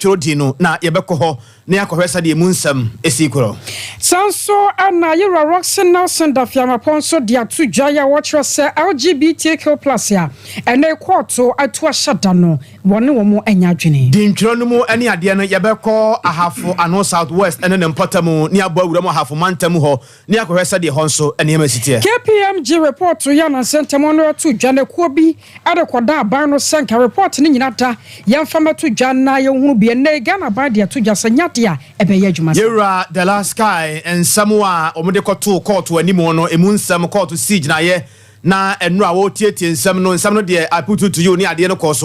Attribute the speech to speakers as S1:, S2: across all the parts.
S1: Chodino, na Yabekoho, Niakohesa de Munsam, Esikuro.
S2: Sanso and Naira Roxon Nelson da Fiamma Ponso, dia two Jaya Watcher, LGBTQ plus ya, and a quarto at to a shutdown, one more and yajini.
S1: Dintronomo, any Adiana Yabeko, a half for Ano Southwest, and an Potamu, near Bowramo, half for Mantamuho, Niakohesa de Honso, and Yamacity. KPMG report to Yana Santamono to Jana Kobi, Adaquada, Barno Sanka report in Yata, Yamfama to Jana, you be a Negana Badia to Jasanyatia, Ebeyajuma. Yura, the last guy, and Samoa, Omodeko court to Animono, Emunsam court to siege na enra wo tietie nsam no de I put to you near the end course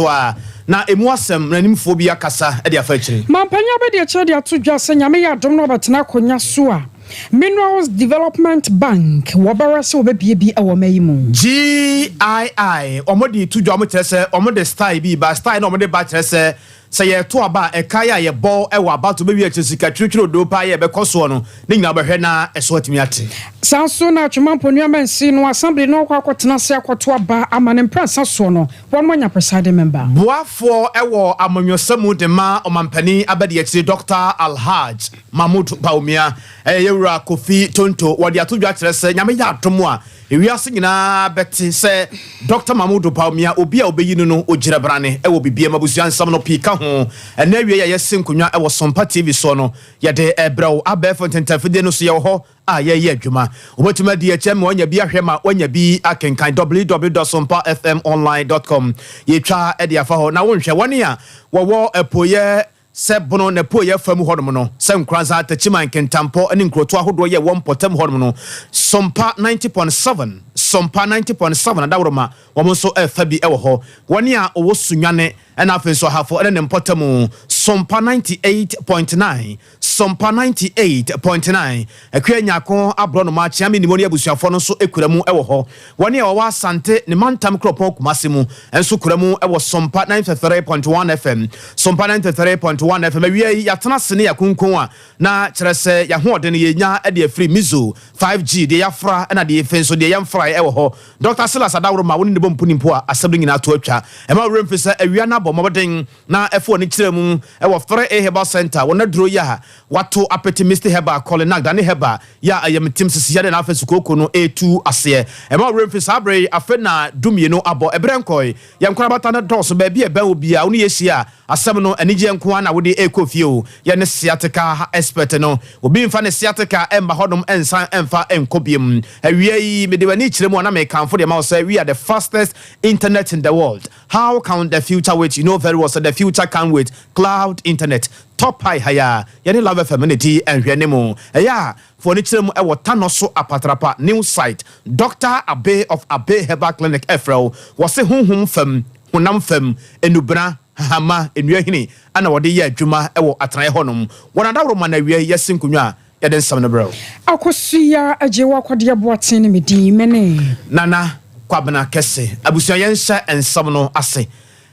S1: na emuasem nanim phobia kasa e de afachiri mampanya be de che de ato dwase nyame ya dom no betena konya so a Minerals Development Bank wabara se obebie bi e wo mayi mu GII omodi to dwa mo kyerese omode style bi ba style na omode ba kyerese say ye to aba e kaya ye ball e wa about to be sika twitwiro do pa ye be koso no ne nyina behwe na eso atimi ate sanso na twemampo nuamansi no assembly no kwakotena se akoto aba amane mpransa so no won manya presiding member boafo e wo amonyosamu de ma omampani abadi akire Dr. Alhaj Mahmoud Baumia yewura Kofi Tonto wodi atodwa kire se nyame ya atomo a ewiase nyina beti se Dr. Mahmoud Baumia obi a obeyi no ogira brane e wo bibia mabusuan sam no pika ho ena wie ya yesin kunwa e wo Sompa TV so no ye de ebrew abefo tentafide no so ye ho a ye adwuma obetuma di eche me onya bi ahwe ma onya bi akenkan www.sompafmonline.com ye twa e de afa ho na wonhwe woni a wo epoye Sebono ne po ye famu hodom no sem kranza tachiman kentampo ani nkroto ahodo ye won potem hodom no Sompa 90.7 Sompa 90.7 adawroma womonso fabi ewo ho woni a owo sunwane na afenso hafo ene potem Sompa 98.9 Sompa 98.9 ekwenyako abrono ma chiame ni moni abusuafo no so ekuramu ewo ho woni a wa sante ne mantam kropon kumasimu enso kuramu ewo Sompa 93.1 FM Sompa 93.1 FM wie yatena sene yakunkun a na kyerese ya hoode ne yenya e de free mizo 5G de yafra na de fenso de yamfra ewo ho Dr. Silas Adawro ma woni ne bompu nimpo a asabri nyina to atwa e ma remfisa awia na bomoden na efo ni kyeremu ewo 3A Herbal Center wona duro ya wato apeti Mr. Herbal calling na dane Herbal ya ayam tim sisi ya na afesu koko no A2 ase e ma remfisa abre afena dumie no abo ebrenkoi yamkora bata na doso ba bia ba obi a woni yesia asem no anije nko na wode ekofio ye ne sciatica expert no obi mfa ne sciatica emba hodom ensan emfa enkobiem awie yi medewani kiremu na me kanfo de ma say we are the fastest internet in the world. How can the future wait? You know very well so the future can wait. Cloud internet top higher yene love femininity and hwenemu eya for ni kiremu e wotano so apatrapa new site Dr. Abe of Abe Herbal Clinic Efrel was honhom fam honam fam enubra hama enuahini ana wode ye adwuma ewo atran honom wona dawro ma na wie yesin kunwa ye den sam no bro akosia ajewa kwade aboaten ne medi mene nana kwabena kese abusuan yenhya ensam no ase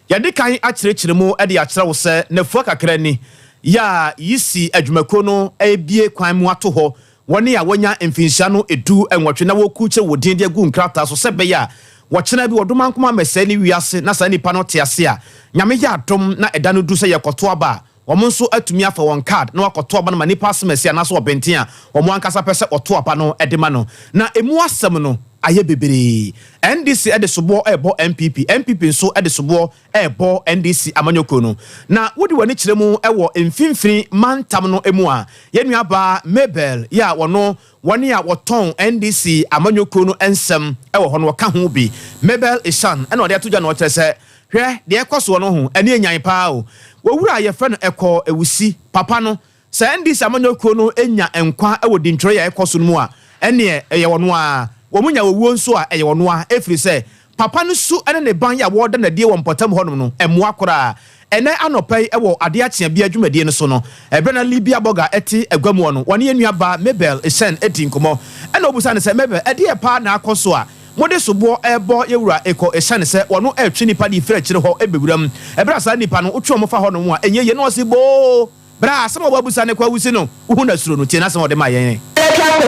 S1: ye de kan akirekire mu e de akire wo se nafu kakra ni ya yisi adwumako no ebie kwan mu ato ho woni a wonya mfinhia no edu enwotwe na woku che wodin de gu nkrata so sebe ya wachena bi wodoma nkoma mesani wiase na sa nipa no tease a nyame ya adom na eda no du se yekoto aba womonso atumi afa won card na wakoto aba na nipa asmesi na so obenten a womo ankasa pese oto aba no edema no na emu asem no aye bebere NDC edesobo ebo MPP nso edesobo ebo NDC amanyoko no na wodi wani kiremu ewo mfimfini mantam no emu a yenu aba Mabel ya wono wani a woton NDC amanyoko no ensem ewo hono waka ho bi Mabel Ishan ena ode atodwa no kyerese hwe de ekoso no ho ene enyan pa o wowura ye fe no eko ewusi papa no sa NDC amanyoko no enya enkwa ewo dintro ya ekoso no mu a ene eye wono a womunya wowuo nso a eye wono a efiri se papa no su ene ne ban ya woda na die wompotam honom no emua kora ene anopai ewo ade achia bia dwumadie no so no ebe na libia boga eti agwamu no wone enua ba Mabel Esen eti nkomo ene obusa ne se Mabel ede e pa na akoso a mode sobo ebo yewura eko Esen se wono etwe nipa di fira kire ho ebewuram ebra sa nipa no otwe omofa honom a enye ye no se bo bra asem obabusa ne kwa wusi no uhu na suro no tie na asem ode ma yen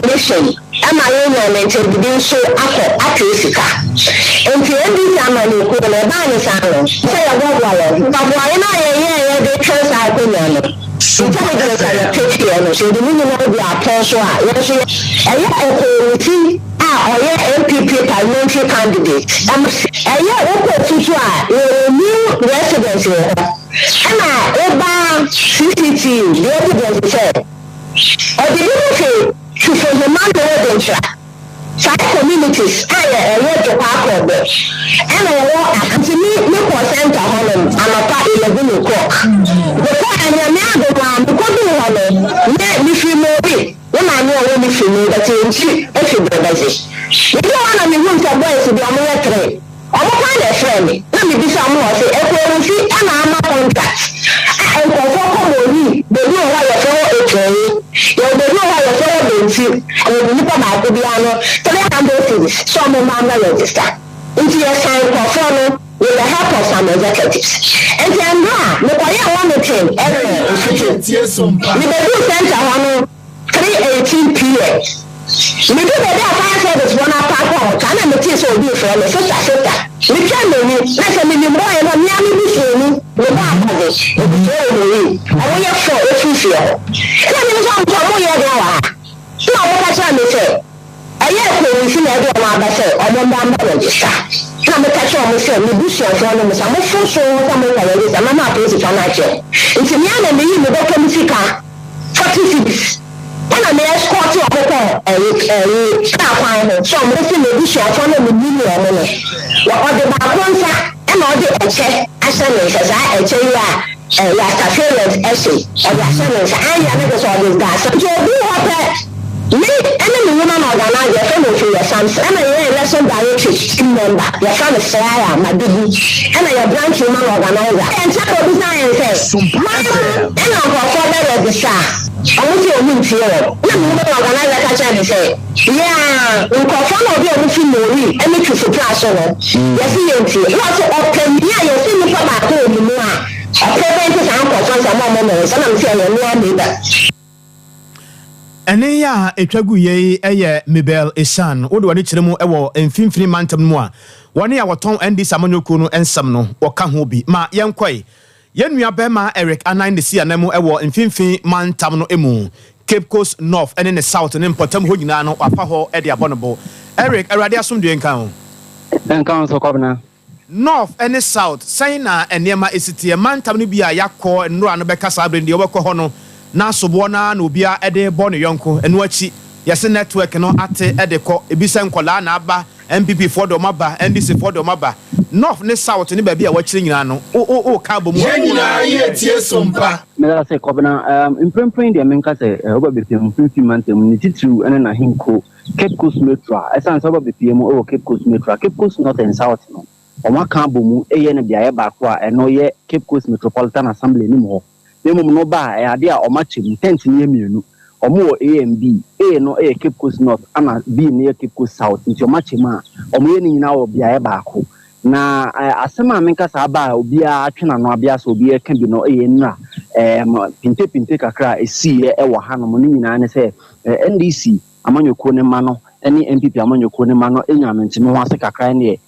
S3: commission am I in the so Africa. And to end this amani ko le ba ni sa no. Say ya go wa lo. Ba bo ai na ye the trust I put on it. Intelligence I take here, so the meaning of the apostle, yes, see, MPP parliamentary candidate. New residents here. And CCTV, the evidence said, or the say, to for the man the five communities, I went to park of it. And I walk and to me, no percent of Holland, I'm a part 11 o'clock. Before I am now the one, because you have let me feel more. When I know when you feel me, that you if you do this. You don't want to be moved to boys to be on my train. I'm a kind of friend. Let me be some more. Say, and I'm a contract. And for me, they know why you're so okay. They know why you're so okay. And you look at the piano. So they have those things. Some of them are registered. Into your sign for follow with the help of some executives. And then now, look at one thing. We do center 3:18 p.m. We do the fire service one apart. Can I make this all be for the sister? We can do it. Let's say we more and near me. We have this. I want you for a few. Let me know how you are. So what I say. I have to see everyone say, I want to register. Come catch on myself, we do so for them. I'm so I'm not going to nature. It's a man and me, the documentary car. 40 cities. And I may escort you up so I'm listening to this from the million. What the background and all the check as I tell you last affairs essay or the assemblies and the others all these guys. So you have me and the woman organizer from your sons and a lesson directory team member. Your son is Sarah, my baby, and a branch woman organizer. And check what design says. And I'm for the star. I want you to meet here. Organizer catch and say, yeah, we confirm of your missing movie and make you surprise. Yes, you lots of open. Yeah, you see me from my home. I prevent his uncle from some moments, and I'm saying, no neighbor.
S1: Ene ya etwagu ye eye Mabel Esan wo de wani kire mu ewo mfimfini mantam mu a woni ya woton ND Samanyoko no ensam no woka ho bi ma yenkoi yenua bema Eric Anan de si anamu ewo mfimfini mantam no emu Cape Coast North ene ne South ne mpotam ho nyina no apa ho e de abonobo Eric erade asomdue nkan
S4: so kobna
S1: North ene South sai na enema esitie mantam no bia yakọ nnura no beka sa brende obekọ ho no na sobona na obia ede bone yonko enu achi yese network no ate ede ko ebisa nkola na aba MPP for do maba NDC for do maba North ne South ne ba bia wachire nyina no o ka bomu
S5: nyina ye tie sompa
S4: me la se kobna imprempren de menka se oba betem mantem ni titru ene na hinko Cape Coast Metro esan so oba bepiem o Cape Coast Metro Cape Coast North and South no o ma ka bomu eye ne bia ye ba ko a eno ye Cape Coast Metropolitan Assembly ni mo Nemo no ba ade a omachim tent nie mienu omo A and B A no A Cape Coast North ana B ne Cape Coast South nti omachim a omo ye nyina wo bia e baako na asema menka sa ba obi a atwena no abia so obi e ka bi no e nra pinte kakra esi e wo ha no ne nyina ne se NDC amanyoko ne ma no ene MPP amanyoko ne ma no enya no ntime ho ase kakra ne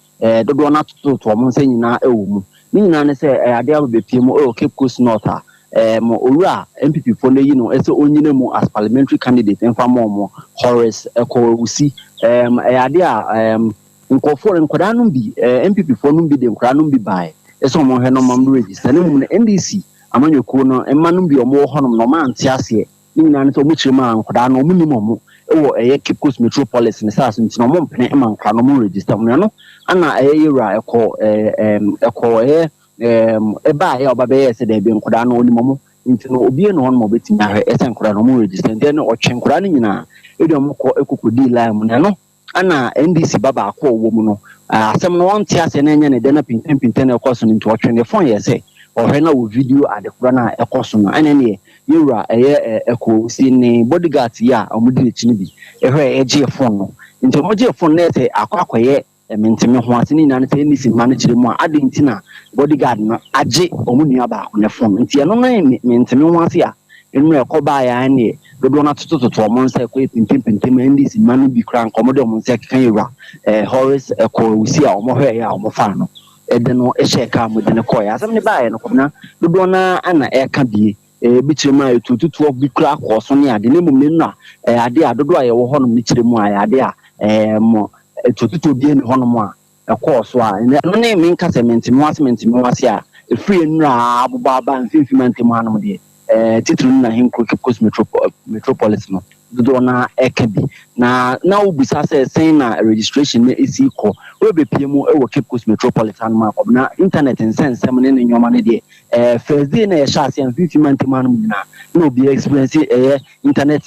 S4: dodo na toto omo nse nyina e wo mu ne nyina ne se ade a bepiem o Cape Coast North a Ora MPP for the as only mo as parliamentary candidate and from Horace Ekowusi idea nkofo nkwadanum bi MPP for num bi de nkwadanum bi bai eso mo he no mam register ne mu NDC amanyoko no emanum bi omo honom no ma ante ase ni nyina ne so mo chirema nkwadanum mu nim omo ewo Cape Coast Metropolis ne sas nti no mo mpene ma nkwadanum register mo no ana yewra eko eba ya obabe se de bi nkoda no onimomo nti no obi no hono beti na he ese nkoda no mo register nti no otwe nkoda no nyina edo mo ko ekokodi line mu no ana NDC baba akọ wo mu no asem no wonte ase na nya ne de na pinten na ekoso nti otwe ne phone ye se ohwe na wo video adekura na ekoso no ene ne yewra eko si ne bodyguard ya omudi ne chini bi ehwe eje phone no nti mo je phone na ese akwakoye menteme ho ase ni na ne NDC ma ne kire mu a ade nti na bodyguard no age omunua ba ko ne phone nti eno na menteme ho ase a enu ekoba ya ne dodo na tototo omonse ko pimpim NDC ma no bi kran komodo omonse kan yewra Horace Ekowusi a omo hwe ya omo fa no no ehye ka mo de ne koy asem ne bae no kona dodo na ana eka bie bitirema etututu bi kura koso ne ade ne mum ne na ade adodo a ye wo honom ne kiremu a ade a mo etututu bi ne honom a koso a no ne me nka sementimi wase a free nra abubaba mfimfimantemu hanom de titru na hinko kipkos metropolis no do na ekabi na ubisa say na registration na esi ko we be piemu e wo kipkos metropolitan ma ko na internet in sense sem ne nyoma ne de first day na ya sha se mfimfimantemu hanom na no be experience internet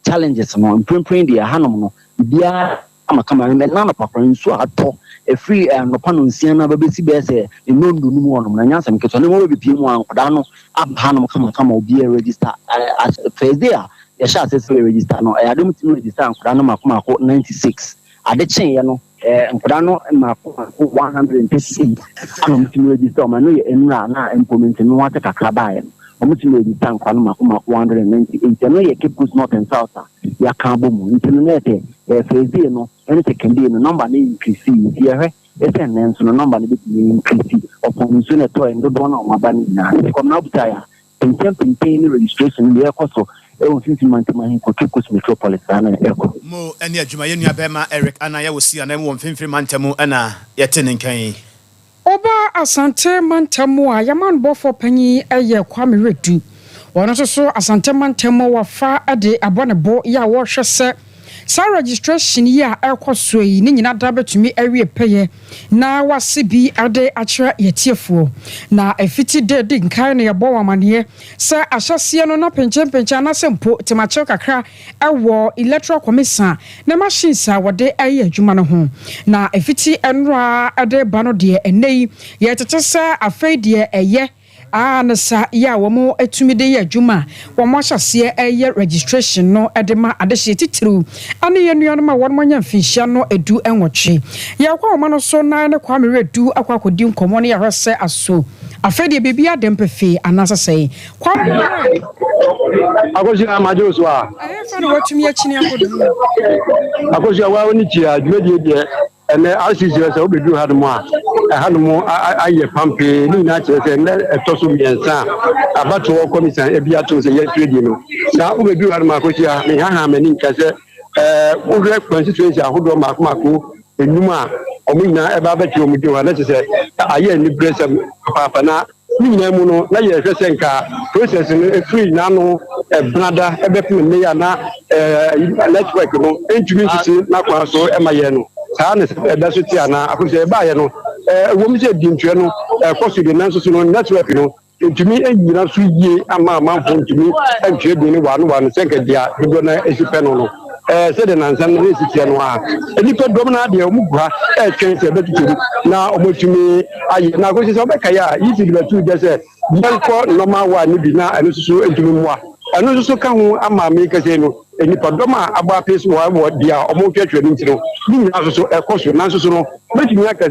S4: challenges no imprint de hanom no bia kama me na pakwan so ato free no pano nsia na babesi be se nondu nu mu na nya sam keto ne mo be piemu ankoda no abhanum kama obi register as first day ya sha se register no adom ti register ankoda no makoma 96 ade chen ye no ankoda no makoma 138 anom ti register ma no ye enra na implement no wata kakra bae no ti register ankoda no makoma 198 no ye kipus north and south ya kan bomu internet first day no anything can be no number na increase here SNN so no number na be increase upon so na to endo do na ma ba ni na come na butaya pinten registration be ekoso e won 50 month man ko kikos metropolitan na eko
S1: mo ene adwuma ye nua bema Eric ana ya wosi ana mo 50 mantamu ana yete ne nkan
S2: oba asante mantamu a yaman bofo panyi eye kwame redu wono so asante mantamu wa fa ade abonebo ya wo hwese sa registration ya ekoso yi ni nyina da betumi awie peye na wase bi ade akira yetiefo na efiti de nkan na yebo wamane sa ahyase no na penchen na sempo temache kakra ewo electoral commission na machines a wode aye adwuma no ho na efiti enra ade ba no de enei yetete sa afei de eye nasa ya womo etumi de ya adwuma womo ahyase eye registration no edema adehye titru ane ye nuano ma womo nya mfinhia no edu enwoche ya kwa womo no so na ne kwa meredu akwakodi nkomo ne ya hwese aso afede bebi adempefe anasa sei kwa
S6: akoji amajo so a
S2: fa no watumi akini akodu
S6: akoji wa woni ti adwede de ene asisi se obedu hadmo a hadmo aye pampe ni na chese ne etoso miensa abato commission ebia to se ye trade no na obedu hadmo akoji a me ha mani nkase ugre constituency ahodo mako enum a omina eba beti omudi wa na chese aye ni presem papa na nyina mu no na ye hwese nka process no free na no brada ebepu ne ya na network no entumi sisi na kwa so emaye no saa ne da so ti ana akose ba ye no wo mi se di ntwe no koso de nan so no network no entumi enyina so yie ama manfo entumi entwe de ne wa no senka dia do na esipe no se de nan san ne sisi no a enipa dom na de mu gua twen se betutu na omotumi aye na akose se obeka ya yi ti betu de se banko normal wa ni bi na eno so entumi moa eno so ka ho ama me kase no enipa dom a agba peso wa dia omotwetwe ni ntino ni na so ekoso na so no betumi aka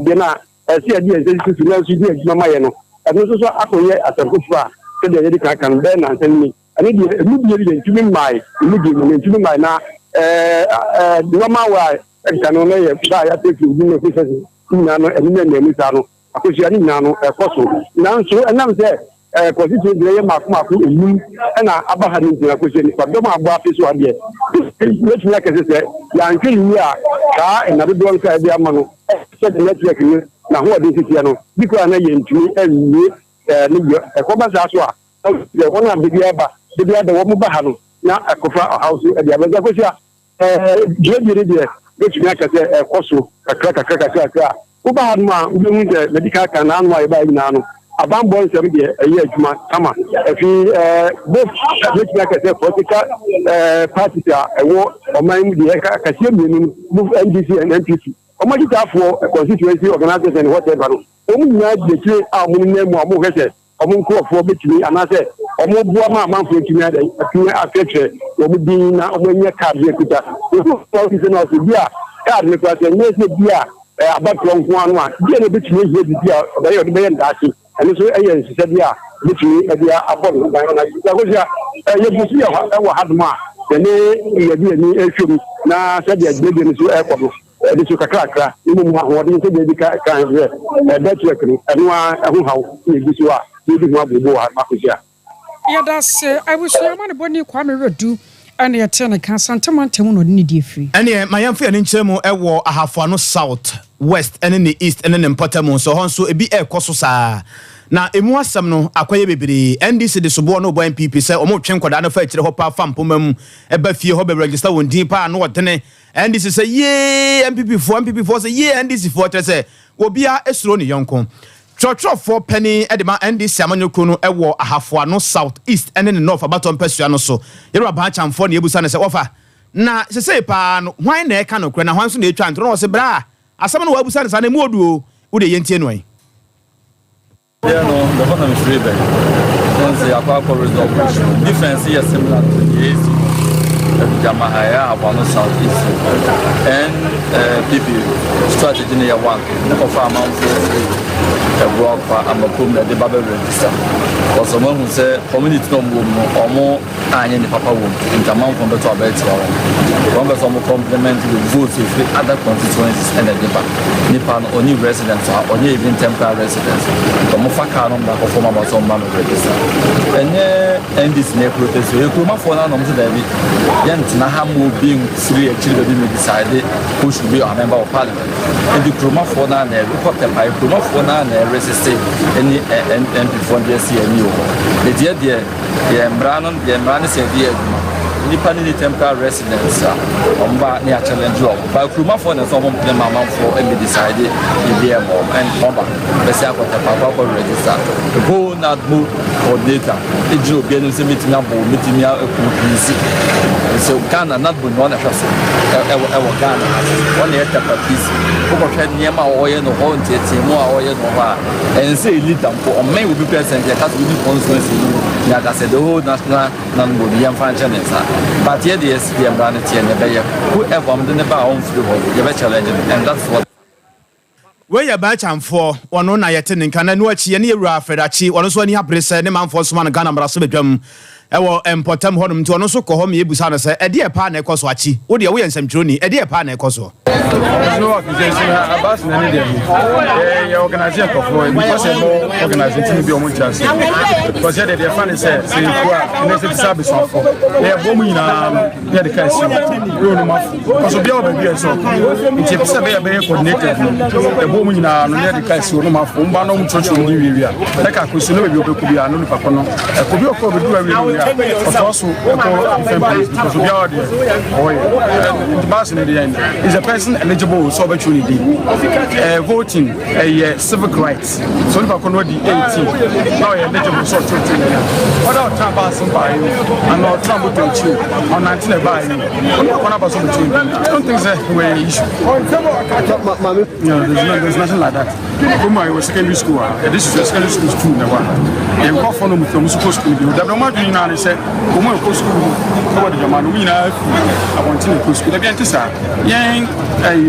S6: de na se adi ese na so di adwuma maye no eno so akoye asankofu a se de yedi kan be na nsan ni ani de emu bi de ntumi mai emu de ntumi mai na normal wa ekano na ye ba ya take ni no fisa ni na no eni na emu sa no akosi ani na no ekoso na nso enam se constitution de ye mako enu na abaha ni na akosi ni padom agba afiso ade let's like say ya nkiri ni a ka na do nka bi ama no se de network ni na ho de sisi no biko na ye ntumi enu ni ekoba sa so a de wona de aba de wo mo ba ha no na akofa house e de abaza akosi a jejere de betumi aka se ekoso kakra wo ba ha no a wo hu de medical kan na anwa e ba ina no abambo nsem de eyi adwuma kama efi both betumi aka se political parties a ewo oman mu de kasie mienu move NDC and NPC omajitafo constituency organization whatever no omu nya de kire a omu nemu a mo hwese omu nkofo betumi anase omu bua ma manfo betumi ada atumi afetre omu din na omu nya card ekuta omu office na so bia card ne kwase nyese bia abatro nko anu a bia ne betumi ye bia obaye be ndase ani so eye nsise bia betumi bia abon na na gosia ye busi ya wa hadma ne ye bia ni ehwem na se bia de ni so ekodo ɛde so kakrakra mu ahoɔden sɛ baabi kan hwɛ ɛbɛkyerɛ kiri ɛno a ɛho haw na ebi so a ebi ho abobo ha makosia
S2: yɛda se abusua ne bɔni Kwame Redu ɛne yɛte ne ka santama ntam no ne die firi
S1: ɛne ma yɛmfa yɛne nkyerɛ mu ɛwɔ ahafoano south west ɛne ne east ɛne ne mpɔtamu so hɔ nso ebi ɛkɔ so saa na emu asɛm no akɔyɛ bebree NDC de sobo no bɔ MPP sɛ ɔmo twen kɔda no fa akyire hɔ pa fa mpoma mu ɛba fie hɔ be register wɔn din pa no wɔdene NDC sɛ ye MPP fo sɛ ye NDC fo kyerɛ sɛ obia esuro ne yɔnko trɔtrɔfo penny edema NDC amanyoko no ɛwɔ ahafoano south east ɛne ne north abaton pesua no so yɛrɛ ba chamfo ne ebusa ne sɛ wɔfa na sɛ pa no hwan na ɛka no kora na hwan so na etwa ntoro no wɔ sɛ bra asɛm no wabusa ne sa na mu oduo wo de yɛntie no ai
S7: yeah, no, the one is free back. Since the Aqua result, difference is similar to the AC, Jamahaya, Havana Southeast, and PP strategy in year one, of our mount a block and a room that the Babel register. For someone who said community no or more, I in the Papa womb, in the amount from the top bed. One of some complement with votes with other constituencies and the Nipa. Nipan only residents or only even temporary residents. The Mofaka number of former Sompa register. And this near protest, you come for now, David. Yent Nahamu being three children decided who should be a member of parliament. And the Kruma for now, report them by Kruma for now, resisting any MP for the CNU. The dear, the Embranon said, nipa ni temporary residence omba ni a challenge job by Kruma for the some plan mama for and decide the be mom and bomba be say akota papa for register the go not move coordinator e jo be no se meeting abo meeting ya ekunisi so Ghana not be no na hwase e Ghana one e tapa peace ko ko hwɛ niema wo ye no ho ntete mu a wo ye no ha and say leader for o men will be present ya cause we need constituency ya that said the whole national number the franchise but here the SPM brand whoever I'm the never on through you challenge and that's what
S1: we ya ba chamfo ono na yete ne nka na no achi ne ewura afredachi ono so ani abrese ne manfo so man Ghana mra so bedwam ewo empotam honum nti ono so ko ho me ebusa no se ede e pa na ekoso achi wo de wo yensamtwiro ni ede e pa na ekoso
S8: no organization about na ne dey ya organization for because no organization bi o mo chance because they dey fan say ku a ne se service of e bo mu nyina ya de kai si we no ma because bi o ba bi so nti se be be coordinated e bo mu nyina no ne de kai si no ma fo mba no mu chocho ni wi a e ka ko so no be obeku bi anu papa no e ko bi o ko be du awi ya also different place because we are there the person in the end is a person eligible so opportunity voting a civic rights so if I can know the 18 now you're eligible so to what our time passing by you and our time to you on 19 by you what about some between I don't think that we issue there's nothing like that come I was secondary school this is secondary school too now and go for no from school that no matter you know say come on go school go the man we na I want to go school again to say yen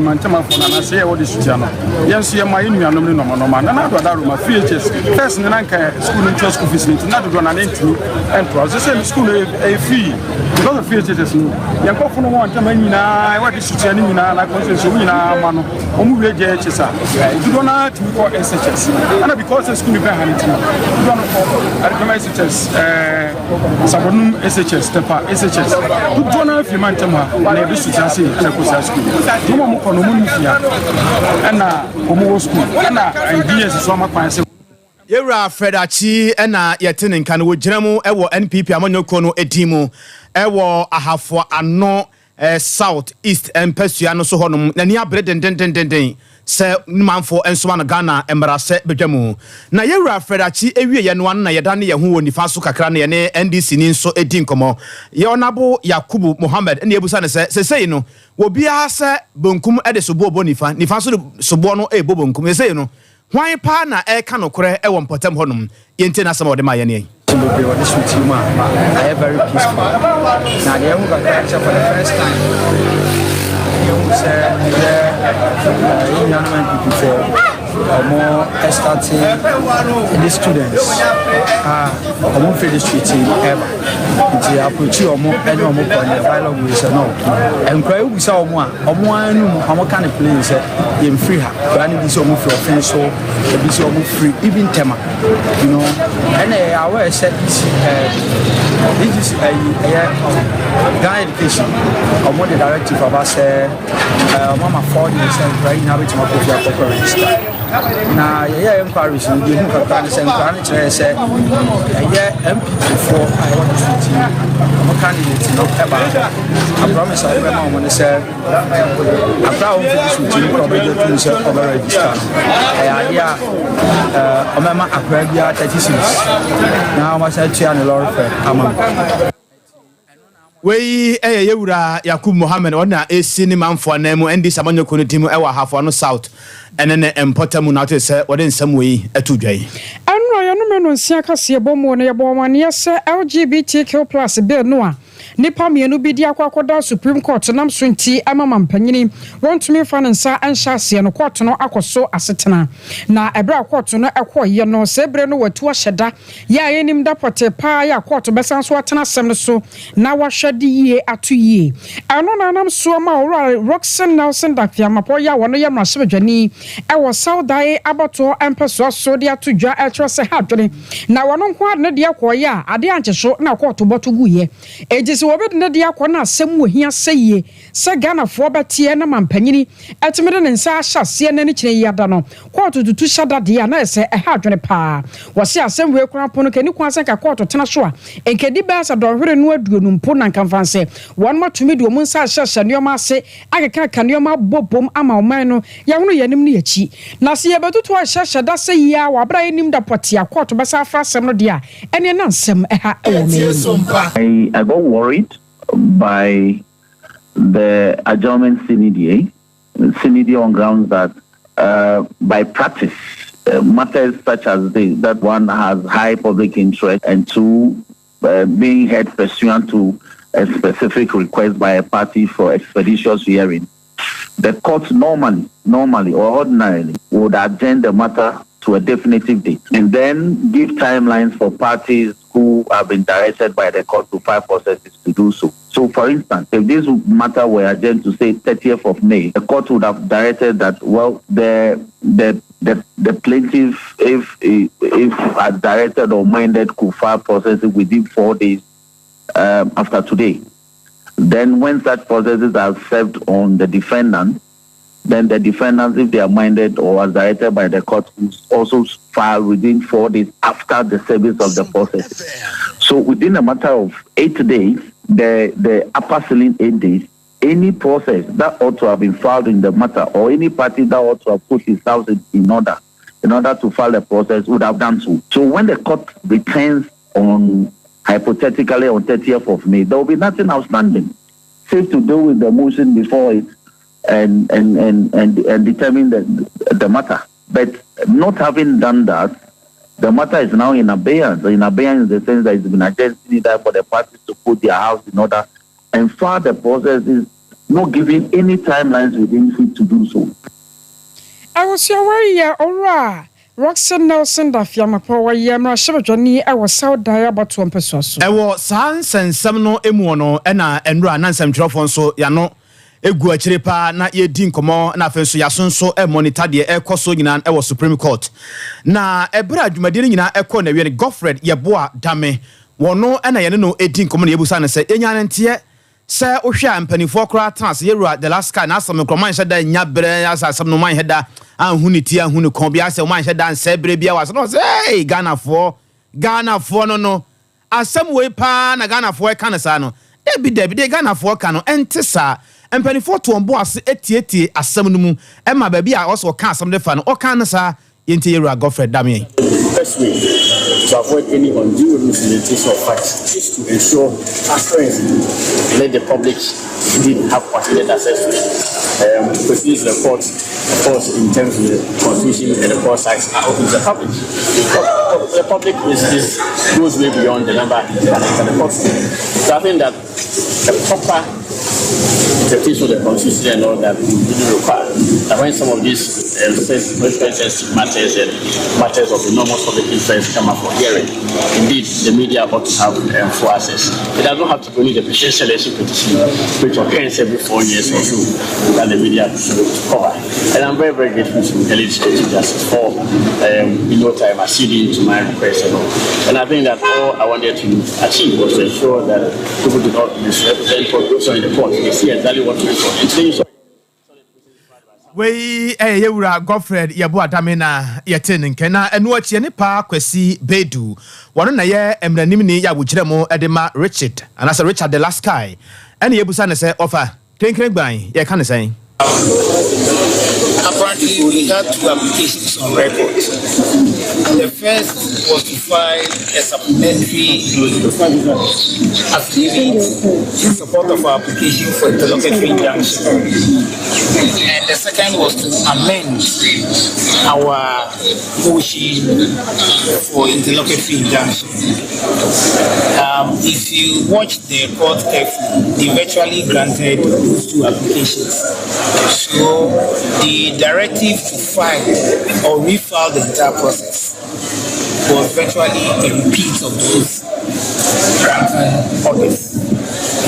S8: mantama for na say what this no yen so my nuanom ne no na do that room FHS first na nka school in school fees na do na ntimi and process school a fee because of FHS no yen ko for no want ma nyina what this tuane nyina na conscience we nyina ma no omu we je chesa do na to for SHS and because the school be hanity do na for I recommend SHS sabonum SHS tepa SHS do na fi mantama na be success na ko sa school mo ko no mo ni fia na omo school na ideas so ma kwan se
S1: yewura fredachi na yete ne nka no wogyina mu ewo NPP amanyoko no edimu ewo ahafo ano south east empesua no so honom na ni abre den se manfo ensoma no Ghana embrase bedwamu na yewura fredachi ewie ye no an na yeda ne ye ho woni fa so kakra na ye ne NDC ni nso edi nkomo ye onabo Yakubu Mohammed na ebusa ne se sei no wo bia se bonkum ede so bo nifa so so bo no ebo bonkum ye sei no hwan pa na e ka no kore e wo mpotam honum yente na sama ode ma ye ne
S9: I am very peaceful. Now the young guy for the first time. You say, more starting the students. I'm for the street ever. It's approach or more and more dialogue with no. And cry with some one kind of place in free her. Running this almost for offense so this almost free even tema. You know, and I always said this is a Ghana education. I'm the directive of us Mama 4 years and right now it's my corporate register. Now, inquiries in the Hooker and Granite said, MP before I want to see I'm a candidate in October. I promise I remember when I said, I'm proud of this routine probably to register. I'm a Aquabia 36. Now, I said, Chian Laura,
S1: Wei yewura Yakub Mohammed ona esi ni manfo anemu endi samanyo konutimu ewa hafo no south enene empotamu na to se wode nsam wei atudwai
S2: anro ya no menu nsia kase bomu no yebo mane se LGBTQ+ bill no a nipa mienu bi di akwakoda Supreme Court nam so nti amama mpanyini wontumi fa nsa ansha ase no court no akoso asetena na ebra court no ekoye no sebre no watu ahyeda ya yenim dapote pa ya court besan so atena sem no so na wahwede yie atoyie ano na nam so ma Roxanne Nelson Dafiamapo ya wono ya mrahwedwani ewo Saudai abato empeso so de atodwa etrose hadwene na wono nko ade ne de akoye a ade ankyehso na court boto guye ejisi wobed ne de akọ na asem wohia seye se Ghana fo betie na mampanyini etimede ne nsa ahyase na ne kire yada no court tutu hyada de ya na ese hadwene pa wose asem we kura pono kani kwa sen ka court tena so a enkedi ba sa dohwere no aduonu mpo na nkamfanse won matumi de omun sa ahyehye neoma ase akeka kaneoma bobom ama oman no ya wono yanim ne yachi na se yebetutu ahyehye da seye a wabra enim da potia court besa afra asem no de a ene na nsem eha ewo me
S10: I got worried by the adjournment CNDA on grounds that by practice, matters such as this, that one has high public interest, and two, being heard pursuant to a specific request by a party for expeditious hearing, the court normally or ordinarily would adjourn the matter to a definitive date and then give timelines for parties who have been directed by the court to file processes to do so. So, for instance, if this matter were adjourned to say 30th of May, the court would have directed that, well, the plaintiff, if as directed or minded, could file processes within 4 days after today. Then, when such processes are served on the defendant, then the defendants, if they are minded or as directed by the court, will also file within 4 days after the service of the process. So within a matter of 8 days, the upper ceiling 8 days, any process that ought to have been filed in the matter or any party that ought to have put his house in order to file the process would have done so. So when the court returns hypothetically on 30th of May, there will be nothing outstanding, safe to do with the motion before it and determine the matter. But not having done that, the matter is now in abeyance. In abeyance in the sense that it's been adjourned for the parties to put their house in order and file the process is not giving any timelines within it to do so.
S2: I was your way, alright. Roxanne Nelson Dafiamapo wa yamra shebadwani e wo Saudai abato empeso so.
S1: E wo sansensem no emu no e na enra nansem twerefo nso ya no egu akire pa na ye di nkomo na afenso yasonso e monitor de e koso nyina e wo Supreme Court na ebra adwumade nyina e ko na wie Godfred yeboa dame wono e na ye no edi nkomo na yebusa ne se enya ne ntie se ohwe ampanifo kora trans yewura the last guy na asem kroman hyeda nya bre asasem no man hyeda anhuniti anhunu kon bia se man hyeda nse bre bia was no say Ghana for no asem we pa na Ghana for e kan sa no debi de Ghana for kan no ente sa empanifo to ombo ase etieti asem no mu e ma ba bia also kan asem de fa no o kan sa yente yewura Godfred dame
S11: best way to avoid any undue misrepresentation of facts is to ensure transparency, let the public indeed have particular access to it. Proceeds the court, of course, in terms of the constitution and the court sites are open to the public. The public goes way beyond the number that the court. So I think that the proper interpretation of the constitution and all that will really require that when some of these sensitive matters and matters of enormous public interest come up for hearing. Indeed, the media ought to have full access. It does not have to be only the presidential election petition, which occurs every 4 years or so, that the media should cover. And I'm very, very grateful to the Chief Justice for, in no time, acceding to my request. And I think that all I wanted to achieve was to ensure that people do not misrepresent population in the court. They see exactly what went on. And so
S1: we yewura Godfred yebo adame na yeten nke na enu achie ne pa kwasi bedu wono na ye emranim ni ya wogire mo edema Richard anasa Richard the last guy ene yebusa ne se offer krenkren gban ye ka ne sen.
S12: Apparently, we had 2 applications on record. The first was to file a supplementary affidavit in support of our application for interlocutory injunction. And the second was to amend our motion for interlocutory injunction. If you watch the court carefully, they virtually granted those 2 applications. So the directive to file or refile the entire process was virtually a repeat of those granting orders.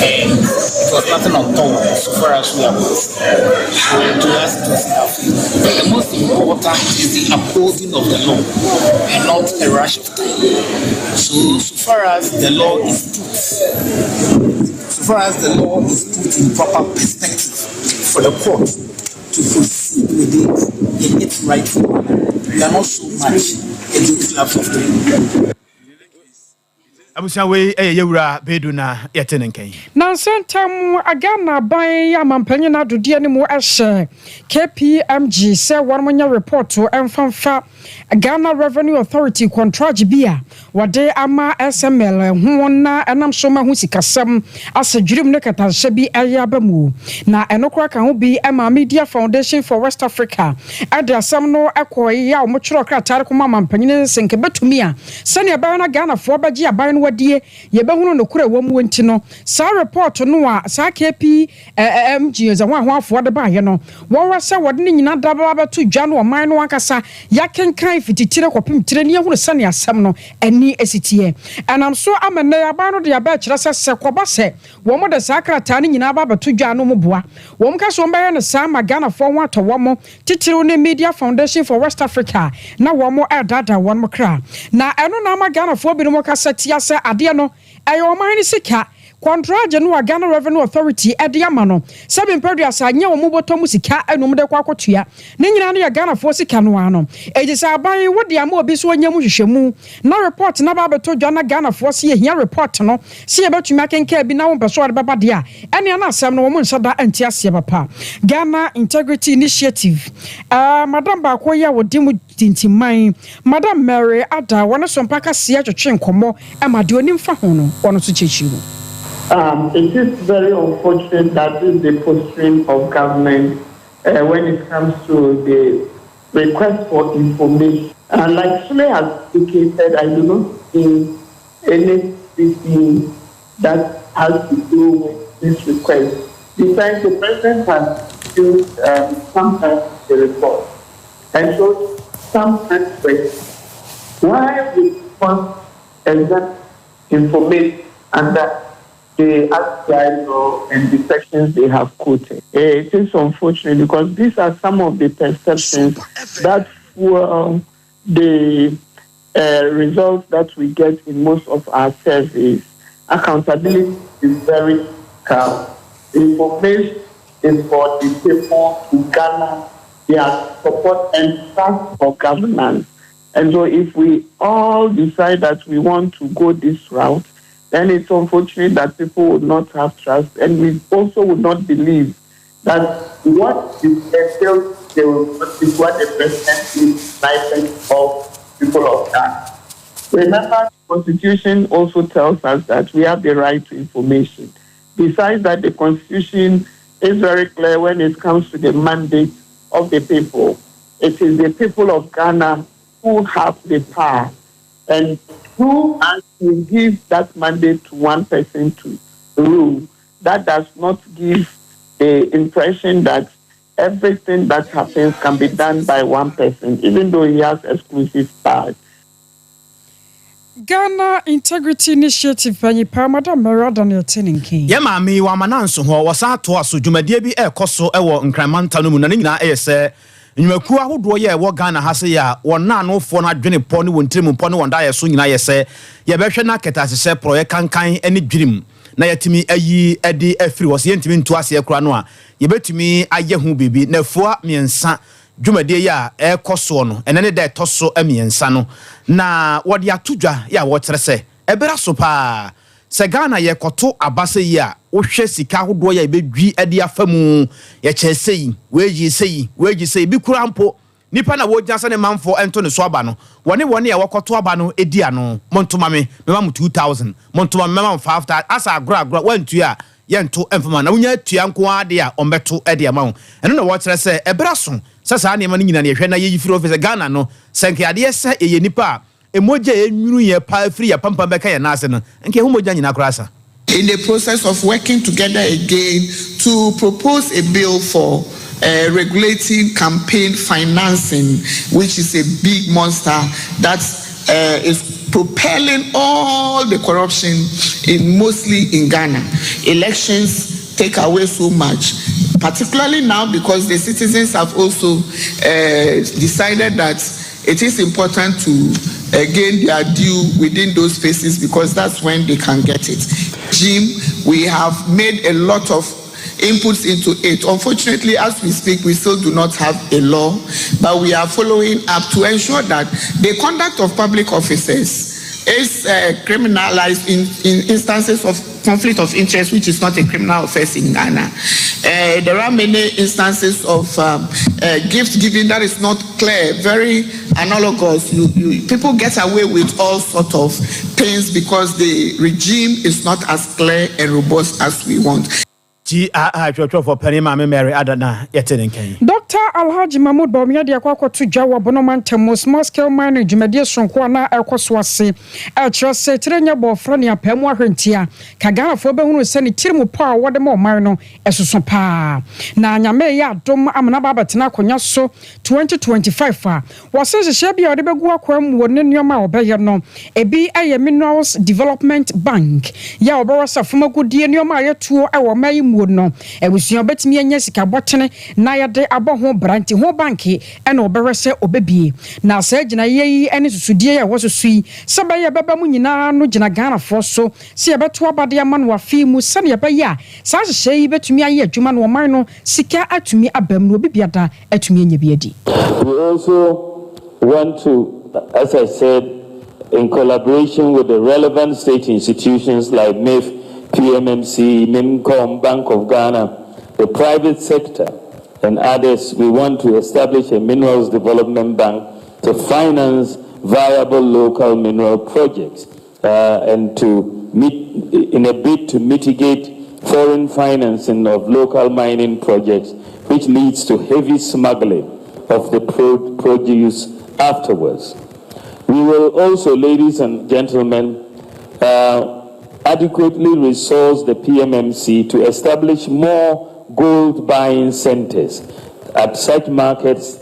S12: And it was nothing untoward so far as we are concerned. To us, it was enough. But the most important is the upholding of the law and not a rush of time. So far as the law is put in proper perspective for the court to proceed with it in its rightful manner, we are not so much against lapse of time.
S1: Abusa we yewura bedu na yeten nken
S2: na sentam agana ban ya mampanyi na dodie ne mu ehye KPMG se warmonya report to emfanfa Ghana Revenue Authority contract bia wade ama SML ho na enam so ma hu sikasem asejwirem ne katanhye bi ayaba mu na enokora kan ho bi ema Media Foundation for West Africa adasam no ekoyi ya omotwero kratare kuma mampanyi ne senke betumi a sane ba na Ghana fo bagie aban no wadie yebehunu no kura wom wonti no sa report no a sa KPMG za ho afo de ba ye no wo wasa wode ne nyina daba beto dwa no oman no ankasa yakenkan fititire kopim tire ne ehunu sane asem no ani esitie anam so amene aban no de aba kire se koba se wo mo de sakrata ne nyina ba beto dwa no mo boa wo mo kaso mba ye ne sa ma Ghana fo ho atowo mo titire ne Media Foundation for West Africa na wo mo edada won mo kra na eno na ma Ghana fo bi no mo kasa tia se ade no ayo man sika contract no Ghana Revenue Authority ede ama no seven producer anya wo muboto mu sika enum de kwa kotua ne nyina no ya Ghana fo sika no ano ejisa aban wodi ama obi so anya mu hwehwemu na report na ba beto dwa na Ghana fo se ehia report no se ye betumi akenka bi na wo beso de baba de a ene na asem no wo mu nsada anti ase papa Ghana Integrity Initiative madam ba ko ya wodi mu tintiman madam Mary Ada wona Sompa ka se atwetwe nkomo e ma de onim fa ho no wono so chechiru.
S13: It is very unfortunate that this is the posturing of government when it comes to the request for information. And like Sule has indicated, I do not see anything that has to do with this request. Besides, the president has used sometimes the report and so some aspects why we want exact information and that the outside law and the sections they have quoted. It is unfortunate because these are some of the perceptions that fuel the results that we get in most of our surveys. Accountability is very calm. Information is for the people to garner their support and trust for governance. And so if we all decide that we want to go this route, then it's unfortunate that people would not have trust, and we also would not believe that what is entailed is what the president is license of people of Ghana. Remember, the Constitution also tells us that we have the right to information. Besides that, the Constitution is very clear when it comes to the mandate of the people. It is the people of Ghana who have the power, and who actually give that mandate to one person to rule. That does not give the impression that everything that happens can be done by one person, even though he has exclusive powers.
S2: Ghana Integrity Initiative panyi pa Madam Merada ne teninkin.
S1: Ye maami wa mananso ho wo sa to aso dwumadie bi ekoso ewo nkramanta no mu na nyina eyese nnwaku ahodo ye wo Ghana ha se ya wona anofo na adwene po ne wontiremu po ne wonda yeso nyina yese ye behwe na ketasese proye kankan ene dwirim na yatimi ayi edi afiri wo se yentimi ntu ase ekura no a ye betumi aye hu bibi na fua miensa dwumadie ya ekoso no enene da etoso amiensa no na wode atodwa ya wo kyerese ebera so pa se Ghana ye koto abase yi a wo hwe sika hodo ya ebedwi ade afamu ye kyesei weji sei bi kura mpo nipa na wogya se ne manfo ento ne so aba no wone ya wakoto aba no edi ano montoma me mema mu 2000 montoma mema 5000 asa agora wantu a yento emfama na wonya tua nko ade a ombeto ede ama wo eno na wo kyerese ebera so sasa ne ma nyina ne hwe na ye yifiri office Ghana no senke ade se ye nipa emoja enwuru ye pa free ya pampa beka ye nase no nke humoja nyina krasa.
S5: In the process of working together again to propose a bill for regulating campaign financing, which is a big monster that is propelling all the corruption mostly in Ghana. Elections take away so much, particularly now because the citizens have also decided that it is important to gain their due within those spaces because that's when they can get it. Jim, we have made a lot of inputs into it. Unfortunately, as we speak, we still do not have a law, but we are following up to ensure that the conduct of public officers is criminalized in instances of conflict of interest, which is not a criminal offense in Ghana. There are many instances of gift giving that is not clear, very analogous. People get away with all sorts of things because the regime is not as clear and robust as we want.
S1: For Penny Mammy Mary Adana,
S2: Dr. Alhaji Mahmoud Bawumia de akwa to Jawa Bonoman small scale mining Jumedia Sonkwana Elkoswase Elchose Trenya Bofrania Pemwa Hentia Kagana for Behunu send Tirimu Pa Wademo Marino Esusopa na Nyame ya Dom Amanaba Tina Konyaso 2025 was says a shabby or the Begua Quam won Nyama Obeyano Ebi a Minerals Development Bank Ya Oborasa Fumaku Dia Nyama Tour our May no e wusu obetimi anya sika botene na yade abo ho branti ho banki e na oberese obebie na sa gina yeyi ene susudie ya wosusui seba ye beba mu nyina no gina Ghana fo so se ye beto abade ama no afi mu sane ye beya sa hye yi betumi aye adwuma no man no sika atumi abam no obibiada atumi anya biadi.
S14: We also want to, as I said, in collaboration with the relevant state institutions like MIF, PMMC, MIMCOM, Bank of Ghana, the private sector, and others, we want to establish a minerals development bank to finance viable local mineral projects and to in a bid to mitigate foreign financing of local mining projects, which leads to heavy smuggling of the produce afterwards. We will also, ladies and gentlemen, adequately resource the PMMC to establish more gold buying centers at such markets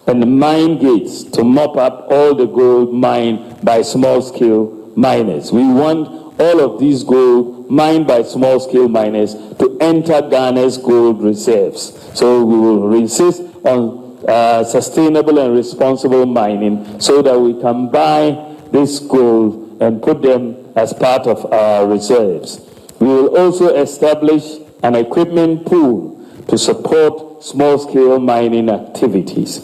S14: and mine gates to mop up all the gold mined by small-scale miners. We want all of these gold mined by small-scale miners to enter Ghana's gold reserves. So we will insist on sustainable and responsible mining so that we can buy this gold and put them as part of our reserves. We will also establish an equipment pool to support small-scale mining activities.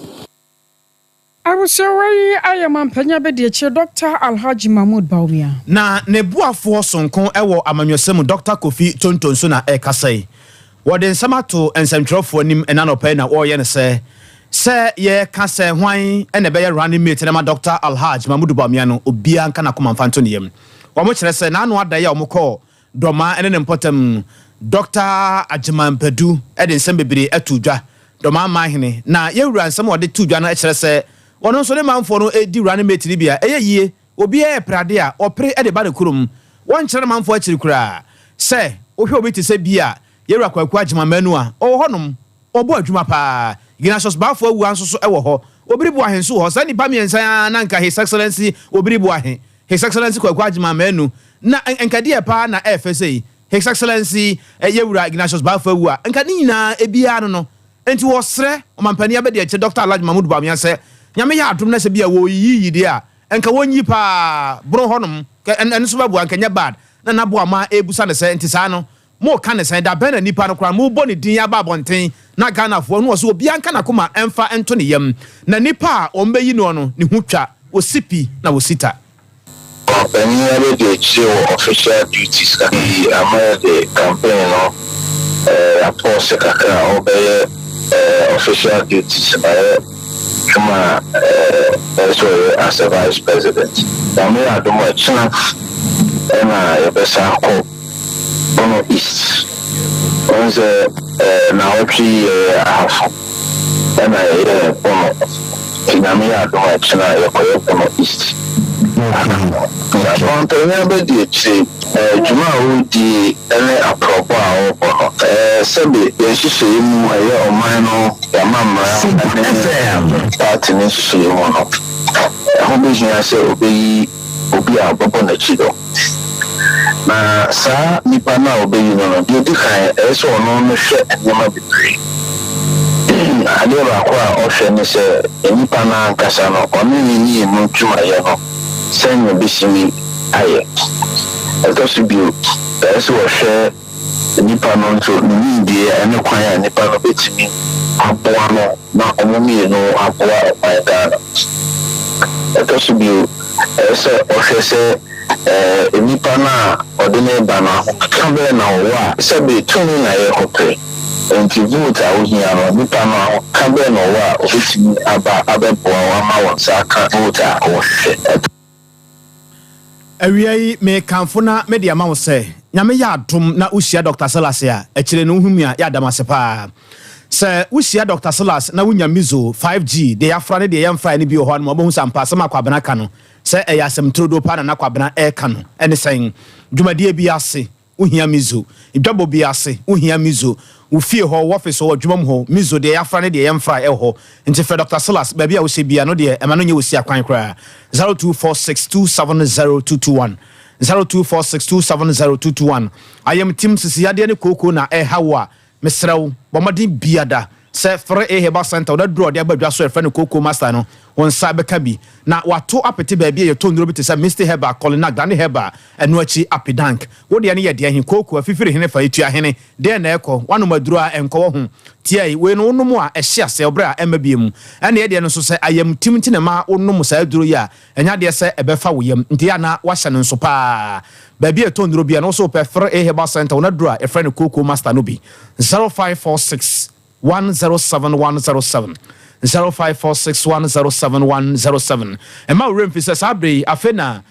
S2: I was sorry, I am Ampanya Bediache, Dr. Alhaji Mahmoud Bawumia.
S1: Na nebua fo sonko ewo amanyosemu Dr. Kofi Tontonso na ekasai. Wode nsama to ensentrofo nim enanope na oye ne se ye kase hwan ene be ye running mate na Dr. Alhaji Mahmoud Bawumia no obia nka na koma mfanto ne yem. Wamo kyerɛ sɛ na anu ada ya omukɔ dɔma ene ne mpotam Dr. Ajimanpedu ede nsɛm bebre atudwa dɔma mahene na yewura nsɛm ɔde tudwa na kyerɛ sɛ ɔno nso ne manfo no edi wura ne metri bia eyeyie obi e prade a ɔpre ede ba ne kurum wɔn kyerɛ manfo akiri kura sɛ ohwe obi te sɛ bia yewura kwaku Ajimanmanu a ɔwɔ hɔnom obo adwuma pa Ignatius Bafo awu anso so ewo ho obiribu ahenso ho sa nipa miensa na nka His Excellency obiribu ahen His Excellency Kwaku Agyeman manu na enkade pa na FSA His Excellency yewura Ignatius Bafo awu a enkade nyina ebia no enti wo sre omampani abede eche Dr. Alhaji Mahmoud Bawumia se nyame ya adom na se bia wo yiyide a enka wonyi pa bro honom enso babu ankanya bad na nabo ama ebusa ne se enti sa no mo ka ne se da ben na nipa no kra mo bo ne din aba bonten na Ghana fo no so obi anka na koma emfa ento ne yam na nipa o mbeyi no no ne hutwa osipi na osita
S15: Any the official duties can be among the campaign no post kakra obey official duties by Chuma as a vice president. Now I don't want chance and I besa ko Bono East. On the now 3 half and I Bono Kinami I don't want chance Bono East. On the number Juma would the appropriate Sabi, yes, you mu or mine or mamma party necessary one of Hobinia say obi a bobon chido. Na sa nipa na obey no the different so no share and never be free. I never acquire option say nipa na nkasa no oni ni mu twuma ye no send me bisimi aye. Because you that's what share nipa no so ni die ene kwan ya nipa no betimi aboa no na omumi no aboa by that. Because you say o say nipa na odine ba na kambe na wa se be tuni na ye hope enti vote a ohia no nipa na kambe na wa obetimi aba abeboa wa ma won sa ka vote a o hwe
S1: Awiai me kamfuna media ma wo se nyame ya adom na usia Dr. Silas a ekire no humia ya adamasepa se usia Dr. Silas na wunya mizo 5G de afra ne de yamfra ne bi ho no obo sampa sama kwabena ka no se eyasem trodo pa na kwabena e ka no ene sen dwumadie bi ase uhia mizo idwabo bi ase uhia mizo ufie ho office ho dwumam ho mizo de afra ne de yamfra e ho nti fe Dr. Silas ba bia wo se bia no de ema no nye wosi akwan kra 0246270221 0246270221 ayam tim sisiade ne koko na e hawa mesrew bomadi biada se fere eheba center da draw de abadwa so e fere ne koko master no won sa beka bi na wato apete ba bia ye to nduro bi te se Mr. Heba Colina Gani Heba eno achi apidank wo de ne ye de hin koko afifiri hene fa etua hene de na ekọ wanu maduro a enko wo ho tie we no onum a ehia se obra emabiem ene ye de no so se ayam tim ti ne ma onum sa aduro ya enya de se ebefa wo yam nti ya na wahye ne nso pa ba bia to nduro bia no so pe fere eheba center wona duro a e fere ne koko master no bi 0546 107107 0546107107 Emma Remfi says abre afena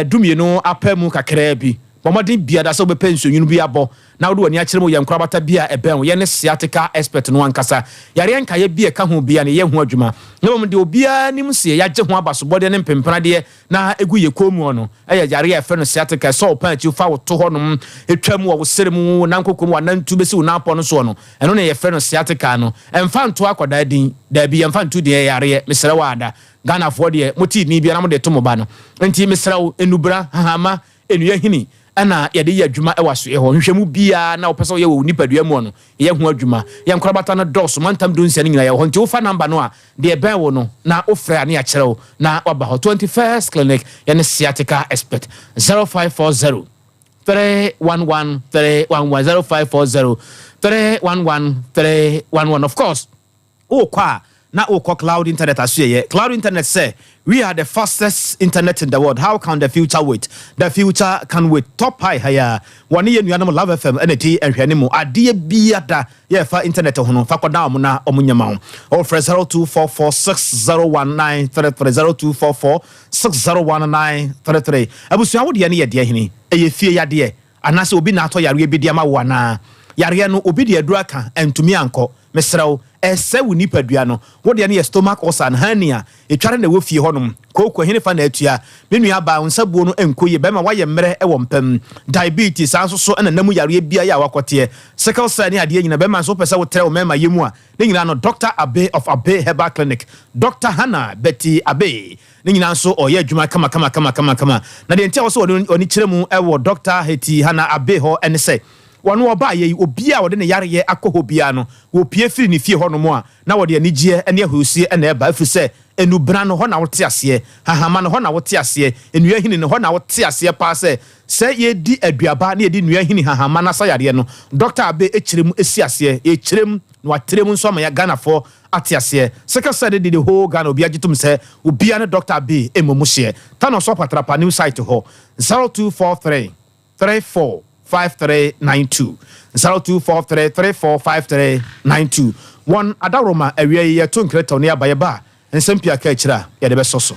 S1: dumie no apemu kakra bi bomodin biada so be pension yunu bi abo na wo ani akire mo yankura bata bia eben ye ne sciatica expert no ankasa yare anka ye bia ka ho bia ne ye ho adwuma na bom de obia nim se ya je ho abaso bode ne mpempena de na egu ye komu no yare ya fe no sciatica so pan ti fa wo to honom etwam wo seremu na nkokom wa nantu besi wo na apo no so no eno ne ye fe no sciatica no emfa nto akoda din da bi emfa nto de yare mesere wada Ghana for de moti ni bia na mo de to mo ba no enti mesere wo enubra hahama enu ye hini ana yade ya adwuma e waso e ho hwehwemu bia na opese ye wo nipadua mu no ye ho adwuma ye nkorabata no dɔso mantam do nsia nyina ye ho nti wo fa number no a de ben wo no na ofra ne ya kyerɛw na waba ho 21st clinic ye ne sciatica expert 0540 311 311 0540 311 311 of course kwa na oko cloud internet asuyeye cloud internet say we are the fastest internet in the world. How can the future wait? The future can wait. Top high higher. One year you Love FM NT and Hanimu. Adie biada yeah for internet hono fa koda mo na omunyama. All for 0244601933 0244601933. Abusu awodi ne ye de hini. Eye fie yade anase obi na ato yare bi de ma wana. Yare no obi de adura ka entumi anko. Mesrew ese wo nipadua no wo de ne stomach ulcer and hernia etware na wo fie honom koko hene fa na atua menua ba nsabuo no enkoye be ma waye mmere e wo mpam diabetes anso so na namu yare bia ya wakote sickle cell ne ade nyina be ma so pese wo tre wo mema yemu a ne nyina no Dr. Abe of Abe Herbal Clinic, Dr. Hannah Betty Abe ne nyina so oye adwuma kama na de ntia wo so oni kiremu e wo Dr. Heti Hannah Abe ho ene se wano oba ye obi a wode ne yareye akọ bia no wo pie firi ne fie hono mo a na wode anigye ene ahusie ene eba afi se enubra no ho na wote ase hahama no ho na wote ase enua hini no ho na wote ase pa se ye di aduaba na ye di nua hini hahama na sayare no Dr. Abe echirem esi ase echirem no atrem nso ma ya Ghana for ate ase seka said the whole Ghana obi agitum se obi an Dr. Abe emomu hye ta no so patrapa new site ho 0243 34 5392 0243345392 one adaroma awie ye to nkreta ne abayeba nsempia ka akira ye de besoso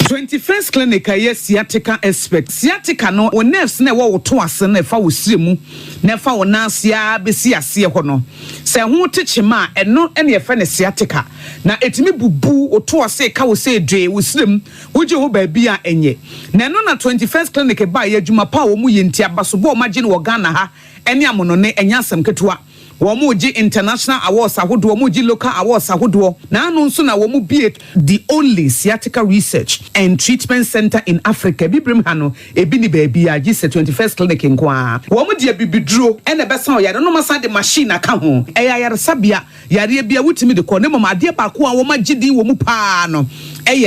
S16: 21st clinic aye sciatica expert sciatica no o nerves na wo to ase na fa wo siremu na fa wo nansia besi ase ho no se ho techema eno ene ye fa ne sciatica na etimi bubu o to ase ka wo se dwe wo sirem wo je ho ba bia enye na eno na 21st clinic ba ye adwuma pa wo mu ye ntia baso bo ma gye ne wo Ghana ha ene amono ne enyasem ketewa Womuji international awards ahodo womuji local awards ahodo na anu nso na womu be the only sciatica research and treatment center in Africa bibrim hano ebi ni baby agi se 21st clinic nkwa womu de bibiduro ene besa o yare no masa de machine aka ho yare sabia yare bia wutimi de ko ne mama ade ba ko a womu gidi womu pa no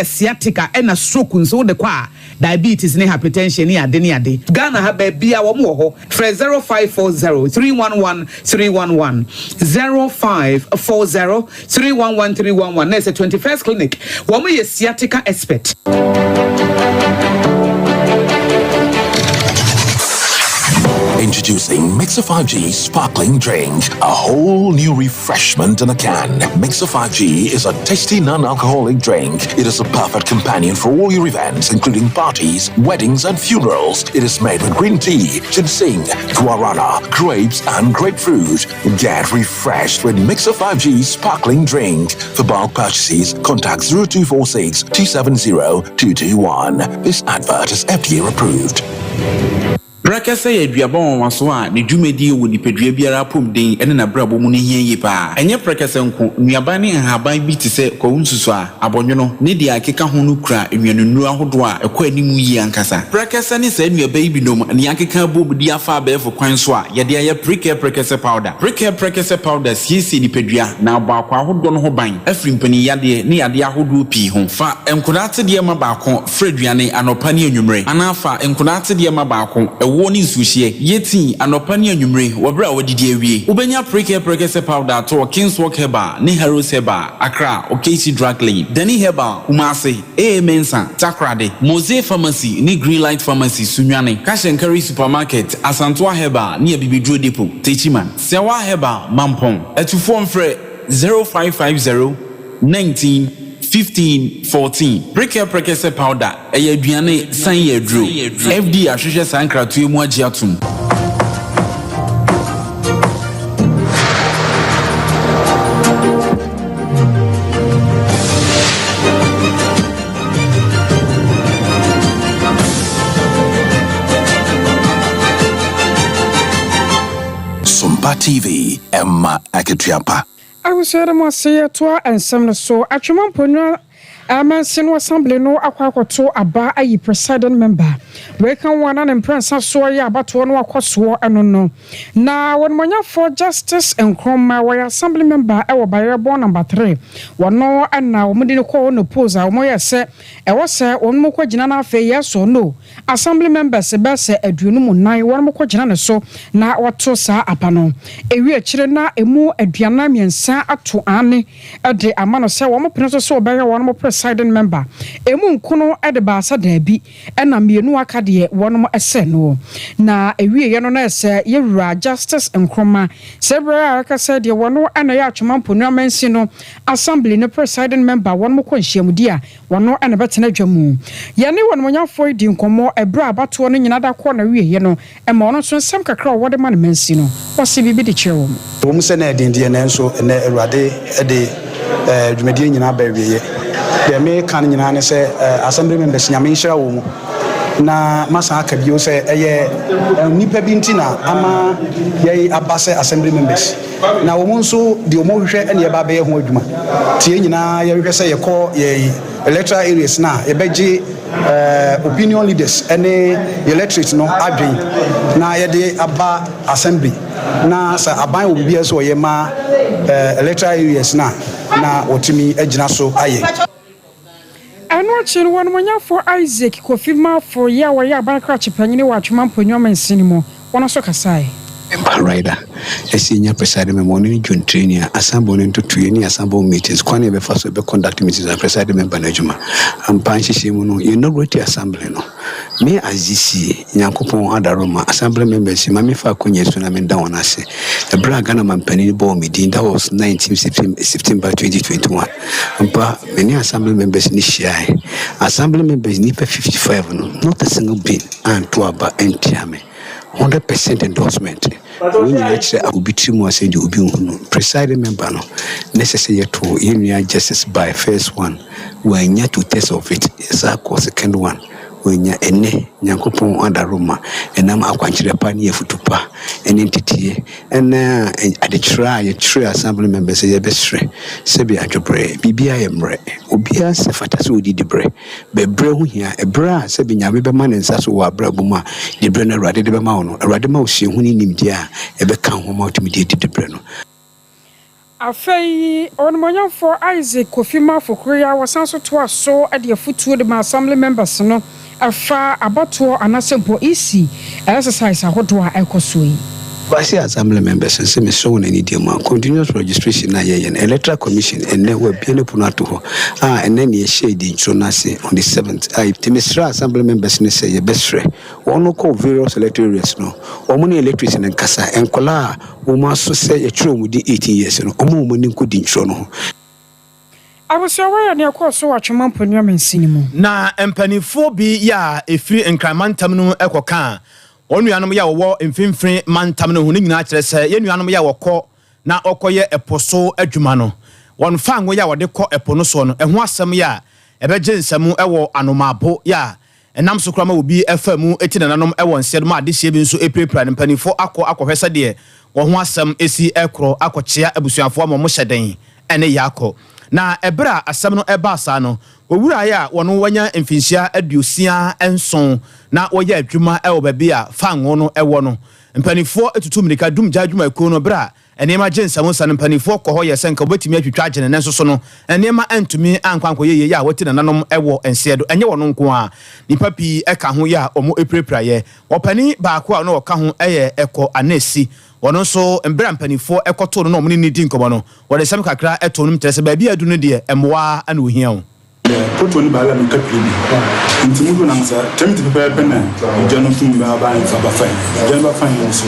S16: sciatica ena stroke nso de kwa diabetes ne hypertension ne ade Ghana ha baby a womu ho 0540 311 311 0540 311 311 There's a 21st clinic. Woman is sciatica expert.
S17: Introducing Mixer 5G Sparkling Drink, a whole new refreshment in a can. Mixer 5G is a tasty non-alcoholic drink. It is a perfect companion for all your events, including parties, weddings, and funerals. It is made with green tea, ginseng, guarana, grapes, and grapefruit. Get refreshed with Mixer 5G Sparkling Drink. For bulk purchases, contact 0246 270 221. This advert is FDA approved.
S18: Brakasa ye duabon waso a ne dwumedi wo nipadua biara pomden ene na brabo mu ne hieye pa enye brakasa nko nuaban ne nhaban bi te se kwunsusu a abonwono ne dia akeka ho no kura enwanunu ahodo a ekwa animu yi ankasa brakasa ne sa nuaban bi nom ne akeka bobudi afa abefo kwan so a ye de aye brakasa powder siesi nipadua na abakwa ahodo no ho ban afrimpani yade ne yade ahodo pi ho fa enkodate de ma baako freduane anopa ne anwumre anafa enkodate de ma baako woni suhie yeti anopa ne anwumre wobra wadidi awie ubenya prekese powder to Kingswalk Herbal ne Heroes Herbal Accra Okesi Drug Lane Dani Herbal Kumase Mensa Takrade Mose Pharmacy ne Greenlight Pharmacy Sunwane Cash and Carry Supermarket Asantoa Herbal ne Bibidro Depot Techiman Sewa Herbal Mampong etufo mfre 0550 19 15-14 Prekese powder eye aduane san ye dro FD ahwehwe sankratu emu agi atum
S17: Sompa TV Emma Aketiapa.
S2: I was here to say to and some so at your mom. Sino Assembly no akwakoto aba ayi president member we kan wana na imprensa so ya abato no akwaso eno no na won monya for justice and Nkrumah we assembly member e wo bayebo number 3 wono na omudi ne ko no pose a omoye se e wo se won mo kwagina na afa yes or no assembly members be se aduonu mu nan won mo kwagina ne so na wato sa apano ewi akire na emu aduana miensa ato ane e de amano se wo mo pene so obaye won mo presiding member emu nkono e de baasa daabi e na mienu aka de wonom ese no na ewie ye no na ese yewura justice nkroma sebra aka said ye wono ana ya atwemampo no amansi no assembly no presiding member wonom kwanhyiamudi a wono ana betena dwamu ye ne wonom nyafo di nkomo ebra abato no nyina da kɔ na wie ye no e ma ono so nsɛm kakra wode ma ne mansi no wɔse bibi de kyerɛ wo
S9: mu sɛ na ɛdindeɛ na nso na awurade de dwumadie nyinaa ba wie ye de me kan nyinaa ne sɛ assembly members nyame nhyira wo mu na masa aka bio sɛ ɛyɛ nipa bi ntina ama yɛi aba sɛ assembly members na wo mu nso de wo mu hwehwɛ ɛne yɛba bɛyɛ ho adwuma tie nyinaa yɛhwehwɛ sɛ yɛkɔ yɛi electoral areas na yɛbɛgye opinion leaders ɛne electorate no adwen na yɛde aba assembly na sɛ aban wo bibia so ɔyɛ ma electoral areas na wɔtumi agyina so ayɛ
S2: ano akyere wonom nyafo Isaac Kofi Mafo ya wɔyɛ abankra chepanyine wɔ atwemampo nsini mu wɔn so kasae
S19: Rider, senior presiding member on June training, assemble into training, assemble meetings. Kwani be first be conduct meetings as presiding member Najuma. And Panchi Shimuno, you know what assembly no. Me Azizi, Yankopon Adaroma, assembly members, Mami Fakunye Sunamen down as a Bragana man penny ball meeting that was 19 September 2021. And many assembly members in Shai. Assembly members need 55, not a single bit, and to about NTM. 100% endorsement. When you actually will be too much and you will be presiding member no necessary to union justice by first one when you to test of it is a second one when you ene nyankopon adaroma enam akwankyere pa ne yafutupa entity and at the try assembly members say besre sebi adwobre bibia yemre obia se fata so odi debre bebre hu hia ebra sebi nyame be ma ne nsa so wa bra boma debre na rade de be ma no rade ma ohie hu ni nimdia ebe kan ho ma otumi de debre no
S2: afei onmonyafo Isaac Kofi Mafo Korea wasanso to aso ade afutuo de ma assembly members no afa abato anasempo isi exercise ahodo a ekoso yi
S19: Basi assembly members and say me so na need dem continuous registration na ye electoral commission and then we be no punato ho and then ye share the intro na say on the 7th Timisra assembly members ne say ye besre one call various electoral areas no omo ne electricity and kasa enkola o ma so say ye tro mu di 18 years no omo ni nkodi intro no
S2: Abusuawa ne akoso watwemampo nsini mu
S1: na empanifo bi ya efiri nkramantam no ekoka onuanom ya wo mfimfiri mantam no hu nyina kyerɛ sɛ yenuanom ya wɔkɔ na ɔkɔyɛ eposo adwuma no wɔn fa ngo ya wɔde kɔ epo no so no ɛho asɛm ya ɛbɛgye nsɛm ɛwɔ anomabo ya ɛnam so krama obi ɛfamu etinananom ɛwɔ nsɛm ma adehye bi nso epirepira ne mpanifo akɔhwɛ sɛ deɛ wɔn ho asɛm esi ɛkorɔ akɔkyea abusuafo ama mo hyɛden ɛne yakɔ na ebra asɛm no ɛba asa no owura ya wɔno wanya mfinhyia aduosia enson na wɔyɛ adwuma ɛwɔ baabi a fango no ɛwɔ no mpanifo etutu mirika dum gya adwuma ekuo no bra enema gyensamu san mpanifo kɔ hɔ yɛ sɛnka obetumi atwitwa agene ne nso so no enema antumi ankwankɔ yeye ya wɔte nananom ɛwɔ ense do enye wɔno nko a nipa pi ɛka ho ya ɔmo epirepira yɛ wɔpani baako a no wɔka ho ɛyɛ ɛkɔ anesi wɔno nso mbra mpanifo ɛkɔto no na ɔmo ne di nkɔmɔ no wɔde sɛm kakra ɛto no mtrɛ sɛ baabi adu no deɛ ɛmoa ana ohia wo
S8: Toto ni bala mi kapili. Inti mudu na msa. Temiti pepe pena. Jano tumu ba ba infa ba fine. Jano ba fine also.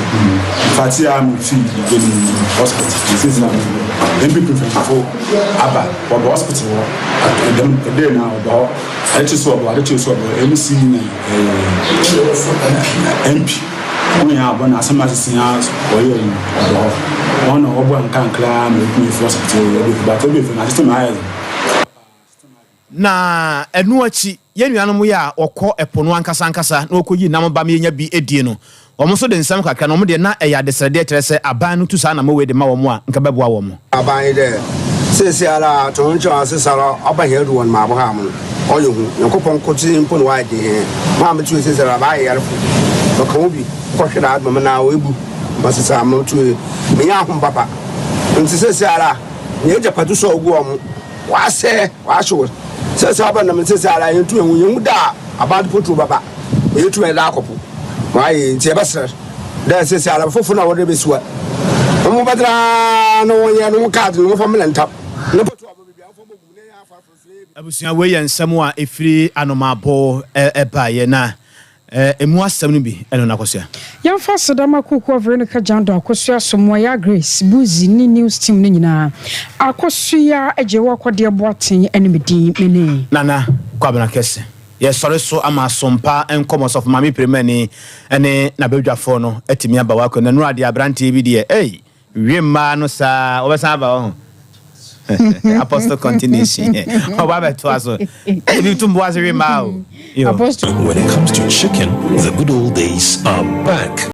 S8: Fati a mi fi geni hospital. Sisi na MP prefect for aba. Waba hospital wo. Dem ede na oba. Achi so oba. Achi so oba. MC na MP. Oni aba na asema sisi ya oyo ni oba. One oba nkankla mi fi hospital. But obi fi na system ayi.
S1: Na enu achi yenuanom ya okɔ epo no ankasa na okoyi nam ba me nya bi edie no omo so de nsam kakra no omo de na eya desrede kyerɛ sɛ aban no tu sa na mawe de ma wo mo a nka bɛboa wo mo
S20: aban de sesi ala to ncho asesara abahe do won ma abo ha mo oyo hu yakopon koti mpo no wa de ma me tu sesi ala ba ye yarfo to ka obi ko hweda admo na wo ebu masesa mo tu me nya ho papa nti sesi ala ne japatu so ogu omo wa se wa sho sesi aba na me sesi ala yentu enwu yenwu da abad potro baba yetu e da akopo why nti e besere da sesi ala fofo na wo de besuwa mo badra no ye no card no fo me ntap no potro abo bibia fo mo gum ne ya fa fo
S1: abusua we yɛ nsɛm a ɛfiri anomabɔ ɛbaeɛ na emu asɛm no bi ɛno nakɔsua
S2: yɛmfa sedama koko Veronica Jando akɔsua somoya Grace Buzi ni news team no nyinaa akɔsua agyewa kɔde boaten animedi mene
S1: nana kwabena kɛse yɛsɔre so ama Sompa nkɔmɔ of mami premani ɛne na bedwafo no atimi aba wakɔ na no ade abrante bi deɛ wiemma no saa obɛsan aba ho Apostle continues.
S17: When it comes to chicken, the good old days are back.